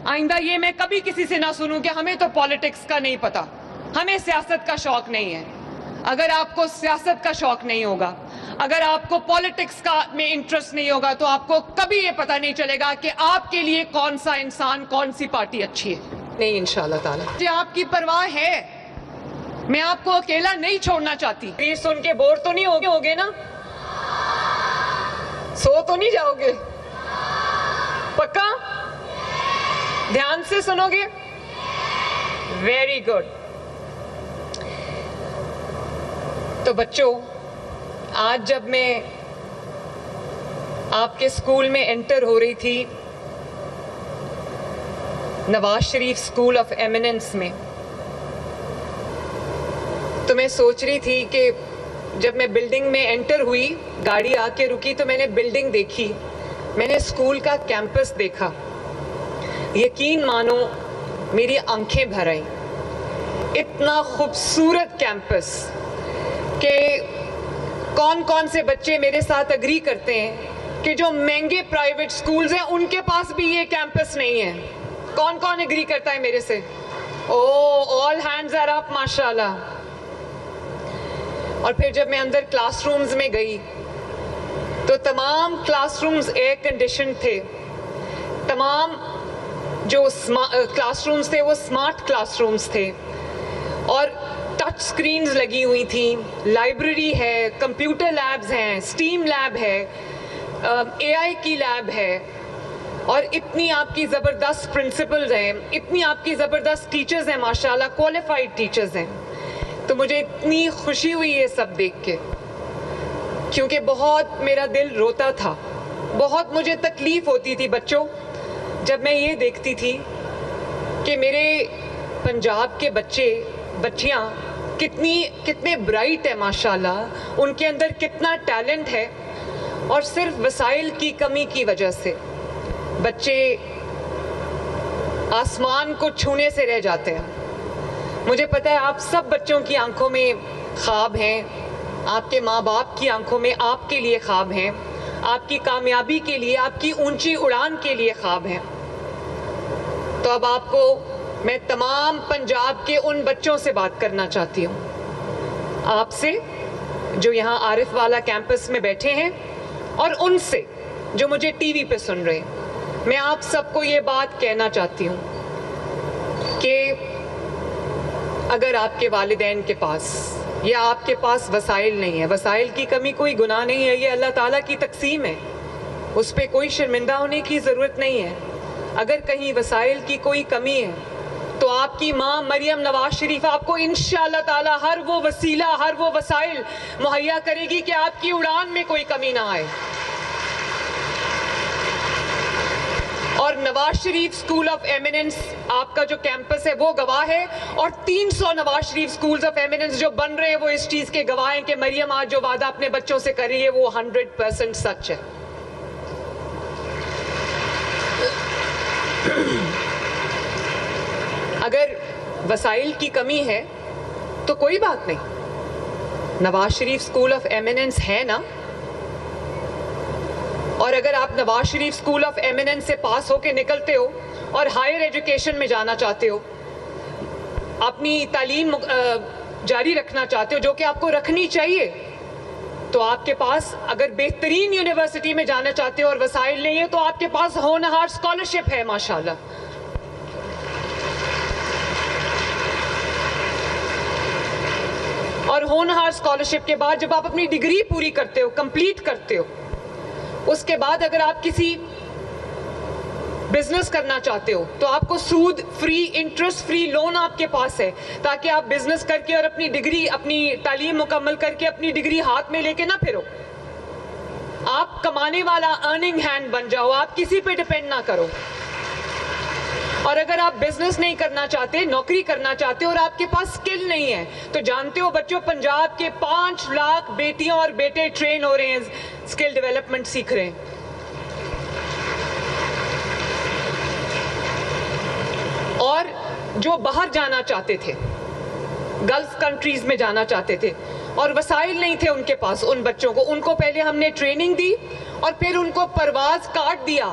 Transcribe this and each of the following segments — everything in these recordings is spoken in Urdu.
آئندہ یہ میں کبھی کسی سے نہ سنوں کہ ہمیں تو پالیٹکس کا نہیں پتا, ہمیں سیاست کا شوق نہیں ہے. اگر آپ کو سیاست کا شوق نہیں ہوگا, اگر آپ کو پالیٹکس کا میں انٹرسٹ نہیں ہوگا, تو آپ کو کبھی یہ پتہ نہیں چلے گا کہ آپ کے لیے کون سا انسان, کون سی پارٹی اچھی ہے. نہیں انشاءاللہ تعالی. مجھے آپ کی پرواہ ہے, میں آپ کو اکیلا نہیں چھوڑنا چاہتی. یہ سن کے بور تو نہیں ہوگے نا, سو تو نہیں جاؤ گے, پکا دھیان سے سنو گے؟ Very good. تو بچوں, آج جب میں آپ کے اسکول میں انٹر ہو رہی تھی, Nawaz Sharif school of eminence میں, تو میں سوچ رہی تھی کہ جب میں بلڈنگ میں انٹر ہوئی, گاڑی آ کے رکی تو میں نے بلڈنگ دیکھی, میں نے اسکول کا کیمپس دیکھا. یقین مانو میری آنکھیں بھر آئیں. اتنا خوبصورت کیمپس کہ کون کون سے بچے میرے ساتھ اگری کرتے ہیں کہ جو مہنگے پرائیویٹ سکولز ہیں ان کے پاس بھی یہ کیمپس نہیں ہے. کون کون اگری کرتا ہے میرے سے؟ آل ہینڈز آر اپ, ماشاءاللہ. اور پھر جب میں اندر کلاس رومز میں گئی تو تمام کلاس رومز ایئر کنڈیشن تھے. تمام جو کلاس رومز تھے وہ اسمارٹ کلاس رومز تھے, اور ٹچ سکرینز لگی ہوئی تھیں. لائبریری ہے, کمپیوٹر لیبز ہیں, اسٹیم لیب ہے, اے آئی کی لیب ہے, اور اتنی آپ کی زبردست پرنسپلز ہیں, اتنی آپ کی زبردست ٹیچرز ہیں, ماشاءاللہ کوالیفائڈ ٹیچرز ہیں. تو مجھے اتنی خوشی ہوئی یہ سب دیکھ کے, کیونکہ بہت میرا دل روتا تھا, بہت مجھے تکلیف ہوتی تھی بچوں جب میں یہ دیکھتی تھی کہ میرے پنجاب کے بچیاں کتنے برائٹ ہیں ماشاءاللہ, ان کے اندر کتنا ٹیلنٹ ہے, اور صرف وسائل کی کمی کی وجہ سے بچے آسمان کو چھونے سے رہ جاتے ہیں. مجھے پتہ ہے آپ سب بچوں کی آنکھوں میں خواب ہیں, آپ کے ماں باپ کی آنکھوں میں آپ کے لیے خواب ہیں, آپ کی کامیابی کے لیے, آپ کی اونچی اڑان کے لیے خواب ہیں. تو اب آپ کو میں تمام پنجاب کے ان بچوں سے بات کرنا چاہتی ہوں, آپ سے جو یہاں عارف والا کیمپس میں بیٹھے ہیں, اور ان سے جو مجھے ٹی وی پہ سن رہے ہیں. میں آپ سب کو یہ بات کہنا چاہتی ہوں کہ اگر آپ کے والدین کے پاس یا آپ کے پاس وسائل نہیں ہے, وسائل کی کمی کوئی گناہ نہیں ہے, یہ اللہ تعالیٰ کی تقسیم ہے, اس پہ کوئی شرمندہ ہونے کی ضرورت نہیں ہے. اگر کہیں وسائل کی کوئی کمی ہے تو آپ کی ماں مریم نواز شریف آپ کو انشاءاللہ تعالی ہر وہ وسیلہ, ہر وہ وسائل مہیا کرے گی کہ آپ کی اڑان میں کوئی کمی نہ آئے. اور Nawaz Sharif school of eminence آپ کا جو کیمپس ہے وہ گواہ ہے, اور 300 Nawaz Sharif schools of eminence جو بن رہے ہیں وہ اس چیز کے گواہ ہیں کہ مریم آج جو وعدہ اپنے بچوں سے کر رہی ہے وہ 100% سچ ہے. اگر وسائل کی کمی ہے تو کوئی بات نہیں, Nawaz Sharif school of eminence ہے نا. اور اگر آپ Nawaz Sharif school of eminence سے پاس ہو کے نکلتے ہو اور ہائر ایجوکیشن میں جانا چاہتے ہو, اپنی تعلیم جاری رکھنا چاہتے ہو, جو کہ آپ کو رکھنی چاہیے, تو آپ کے پاس اگر بہترین یونیورسٹی میں جانا چاہتے ہو اور وسائل نہیں ہے تو آپ کے پاس ہونہار اسکالرشپ ہے ماشاءاللہ. اور ہونہار اسکالرشپ کے بعد جب آپ اپنی ڈگری پوری کرتے ہو, کمپلیٹ کرتے ہو, اس کے بعد اگر آپ کسی بزنس کرنا چاہتے ہو تو آپ کو سود فری, انٹرسٹ فری لون آپ کے پاس ہے, تاکہ آپ بزنس کر کے اور اپنی ڈگری, اپنی تعلیم مکمل کر کے اپنی ڈگری ہاتھ میں لے کے نہ پھرو. آپ کمانے والا ارننگ ہینڈ بن جاؤ, آپ کسی پہ ڈپینڈ نہ کرو. اور اگر آپ بزنس نہیں کرنا چاہتے, نوکری کرنا چاہتے اور آپ کے پاس سکل نہیں ہے, تو جانتے ہو بچوں پنجاب کے 5 لاکھ بیٹیاں اور بیٹے ٹرین ہو رہے ہیں, سکل ڈیولپمنٹ سیکھ رہے ہیں. اور جو باہر جانا چاہتے تھے, گلف کنٹریز میں جانا چاہتے تھے اور وسائل نہیں تھے ان کے پاس, ان بچوں کو, ان کو پہلے ہم نے ٹریننگ دی اور پھر ان کو پرواز کارڈ دیا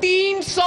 300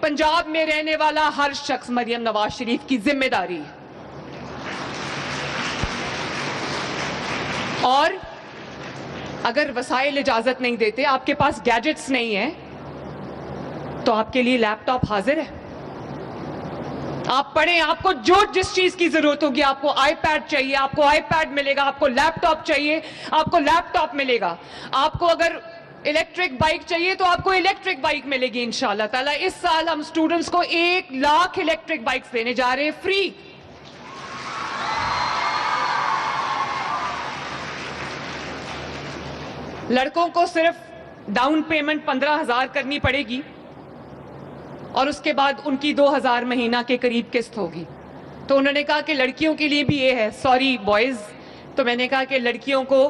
پنجاب میں رہنے والا ہر شخص مریم نواز شریف کی ذمہ داری ہے. اور اگر وسائل اجازت نہیں دیتے, آپ کے پاس گیجٹس نہیں ہیں, تو آپ کے لیے لیپ ٹاپ حاضر ہے. آپ پڑھیں, آپ کو جس چیز کی ضرورت ہوگی, آپ کو آئی پیڈ چاہیے, آپ کو آئی پیڈ ملے گا, آپ کو لیپ ٹاپ چاہیے, آپ کو لیپ ٹاپ ملے گا, آپ کو اگر الیکٹرک بائک چاہیے تو آپ کو الیکٹرک بائک ملے گی انشاءاللہ تعالیٰ. اس سال ہم اسٹوڈنٹس کو 1 لاکھ الیکٹرک بائکس دینے جا رہے ہیں, فری. لڑکوں کو صرف ڈاؤن پیمنٹ 15,000 کرنی پڑے گی, اور اس کے بعد ان کی 2,000 مہینہ کے قریب قسط ہوگی. تو انہوں نے کہا کہ لڑکیوں کے لیے بھی یہ ہے. سوری بوائز, تو میں نے کہا کہ لڑکیوں کو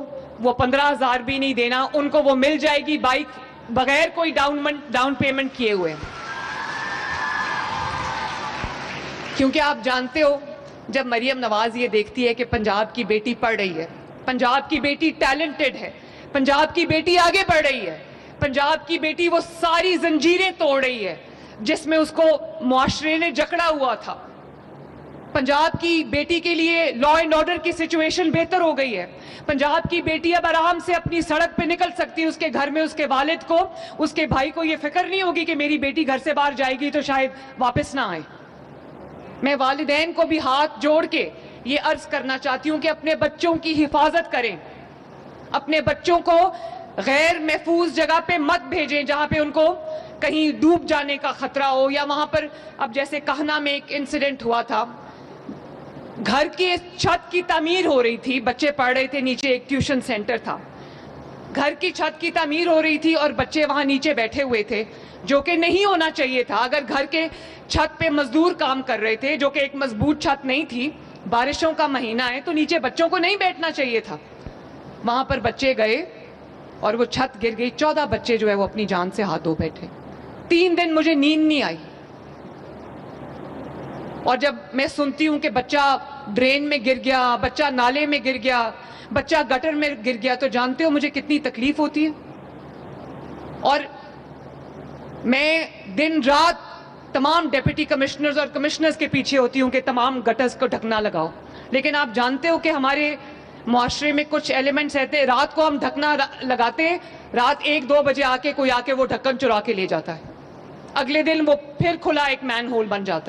وہ 15,000 بھی نہیں دینا, ان کو وہ مل جائے گی بائک بغیر کوئی ڈاؤن پیمنٹ کیے ہوئے. کیونکہ آپ جانتے ہو, جب مریم نواز یہ دیکھتی ہے کہ پنجاب کی بیٹی پڑھ رہی ہے, پنجاب کی بیٹی ٹیلنٹڈ ہے, پنجاب کی بیٹی آگے بڑھ رہی ہے, پنجاب کی بیٹی وہ ساری زنجیریں توڑ رہی ہے جس میں اس کو معاشرے نے جکڑا ہوا تھا. پنجاب کی بیٹی کے لیے لا اینڈ آرڈر کی سچویشن بہتر ہو گئی ہے. پنجاب کی بیٹی اب آرام سے اپنی سڑک پہ نکل سکتی ہے. اس کے گھر میں اس کے والد کو, اس کے بھائی کو یہ فکر نہیں ہوگی کہ میری بیٹی گھر سے باہر جائے گی تو شاید واپس نہ آئے. میں والدین کو بھی ہاتھ جوڑ کے یہ عرض کرنا چاہتی ہوں کہ اپنے بچوں کی حفاظت کریں, اپنے بچوں کو غیر محفوظ جگہ پہ مت بھیجیں جہاں پہ ان کو کہیں ڈوب جانے کا خطرہ ہو, یا وہاں پر اب جیسے کہنا میں ایک انسیڈنٹ ہوا تھا, گھر کی چھت کی تعمیر ہو رہی تھی, بچے پڑھ رہے تھے, نیچے ایک ٹیوشن سینٹر تھا, گھر کی چھت کی تعمیر ہو رہی تھی اور بچے وہاں نیچے بیٹھے ہوئے تھے, جو کہ نہیں ہونا چاہیے تھا. اگر گھر کے چھت پہ مزدور کام کر رہے تھے, جو کہ ایک مضبوط چھت نہیں تھی, بارشوں کا مہینہ ہے, تو نیچے بچوں کو نہیں بیٹھنا چاہیے تھا. وہاں پر بچے گئے اور وہ چھت گر گئی, 14 بچے جو ہے وہ اپنی جان سے ہاتھ دھو بیٹھے. 3 دن مجھے نیند نہیں آئی. اور جب میں سنتی ہوں کہ بچہ ڈرین میں گر گیا, بچہ نالے میں گر گیا, بچہ گٹر میں گر گیا, تو جانتے ہو مجھے کتنی تکلیف ہوتی ہے. اور میں دن رات تمام ڈیپٹی کمشنرز اور کمشنرز کے پیچھے ہوتی ہوں کہ تمام گٹرز کو ڈھکنا لگاؤ. لیکن آپ جانتے ہو کہ ہمارے معاشرے میں کچھ ایلیمنٹس رہتے ہیں, رات کو ہم ڈھکنا لگاتے ہیں, رات 1-2 بجے کوئی آ کے وہ ڈھکن چرا کے لے جاتا ہے, اگلے دن وہ پھر کھلا ایک مین ہول بن جاتا ہے.